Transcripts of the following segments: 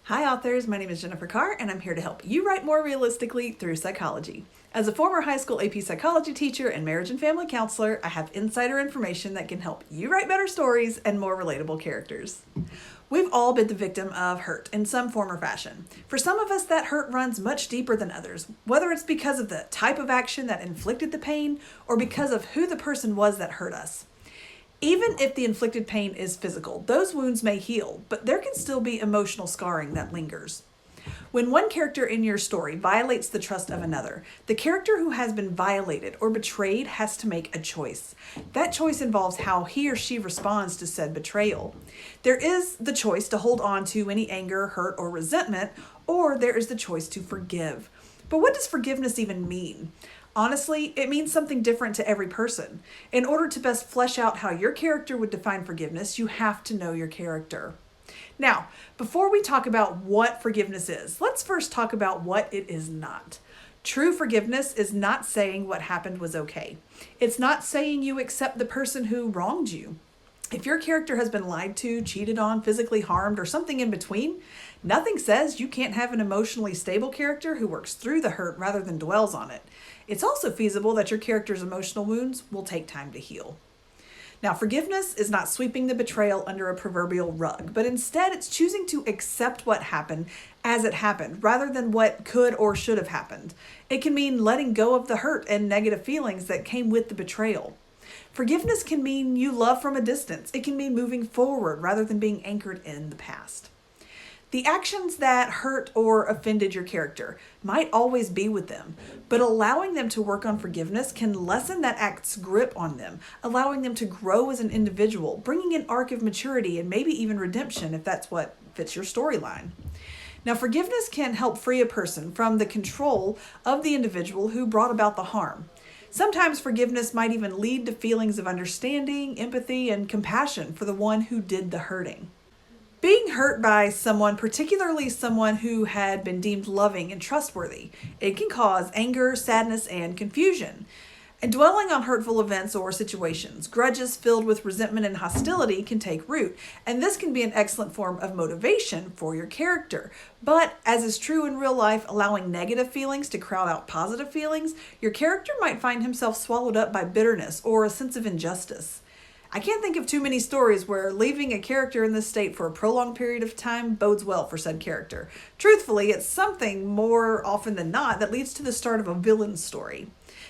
Hi authors, my name is Jennifer Carr and I'm here to help you write more realistically through psychology. As a former high school AP psychology teacher and marriage and family counselor, I have insider information that can help you write better stories and more relatable characters. We've all been the victim of hurt in some form or fashion. For some of us, that hurt runs much deeper than others, whether it's because of the type of action that inflicted the pain or because of who the person was that hurt us. Even if the inflicted pain is physical, those wounds may heal, but there can still be emotional scarring that lingers. When one character in your story violates the trust of another, the character who has been violated or betrayed has to make a choice. That choice involves how he or she responds to said betrayal. There is the choice to hold on to any anger, hurt, or resentment, or there is the choice to forgive. But what does forgiveness even mean? Honestly, it means something different to every person. In order to best flesh out how your character would define forgiveness, you have to know your character. Now, before we talk about what forgiveness is, let's first talk about what it is not. True forgiveness is not saying what happened was okay. It's not saying you accept the person who wronged you. If your character has been lied to, cheated on, physically harmed, or something in between, nothing says you can't have an emotionally stable character who works through the hurt rather than dwells on it. It's also feasible that your character's emotional wounds will take time to heal. Now, forgiveness is not sweeping the betrayal under a proverbial rug, but instead it's choosing to accept what happened as it happened, rather than what could or should have happened. It can mean letting go of the hurt and negative feelings that came with the betrayal. Forgiveness can mean you love from a distance. It can mean moving forward rather than being anchored in the past. The actions that hurt or offended your character might always be with them, but allowing them to work on forgiveness can lessen that act's grip on them, allowing them to grow as an individual, bringing an arc of maturity and maybe even redemption if that's what fits your storyline. Now, forgiveness can help free a person from the control of the individual who brought about the harm. Sometimes forgiveness might even lead to feelings of understanding, empathy, and compassion for the one who did the hurting. Being hurt by someone, particularly someone who had been deemed loving and trustworthy, it can cause anger, sadness, and confusion. And dwelling on hurtful events or situations, grudges filled with resentment and hostility can take root, and this can be an excellent form of motivation for your character. But as is true in real life, allowing negative feelings to crowd out positive feelings, your character might find himself swallowed up by bitterness or a sense of injustice. I can't think of too many stories where leaving a character in this state for a prolonged period of time bodes well for said character. Truthfully, it's something more often than not that leads to the start of a villain's story.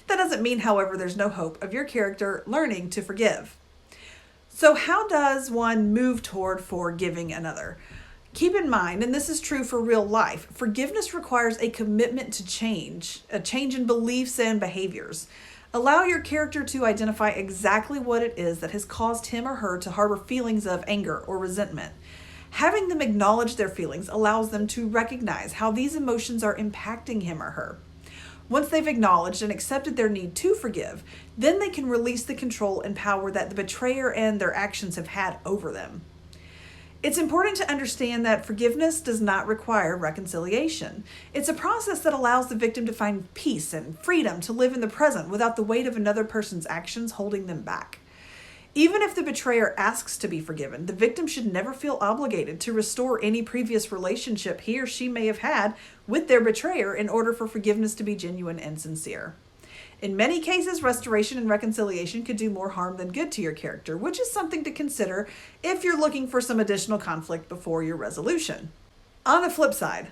That doesn't mean, however, there's no hope of your character learning to forgive. So how does one move toward forgiving another? Keep in mind, and this is true for real life, forgiveness requires a commitment to change, a change in beliefs and behaviors. Allow your character to identify exactly what it is that has caused him or her to harbor feelings of anger or resentment. Having them acknowledge their feelings allows them to recognize how these emotions are impacting him or her. Once they've acknowledged and accepted their need to forgive, then they can release the control and power that the betrayer and their actions have had over them. It's important to understand that forgiveness does not require reconciliation. It's a process that allows the victim to find peace and freedom to live in the present without the weight of another person's actions holding them back. Even if the betrayer asks to be forgiven, the victim should never feel obligated to restore any previous relationship he or she may have had with their betrayer in order for forgiveness to be genuine and sincere. In many cases, restoration and reconciliation could do more harm than good to your character, which is something to consider if you're looking for some additional conflict before your resolution. On the flip side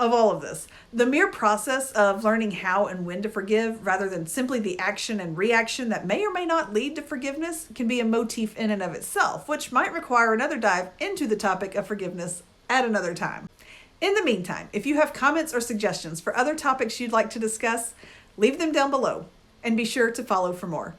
of all of this, the mere process of learning how and when to forgive, rather than simply the action and reaction that may or may not lead to forgiveness, can be a motif in and of itself, which might require another dive into the topic of forgiveness at another time. In the meantime, if you have comments or suggestions for other topics you'd like to discuss, leave them down below and be sure to follow for more.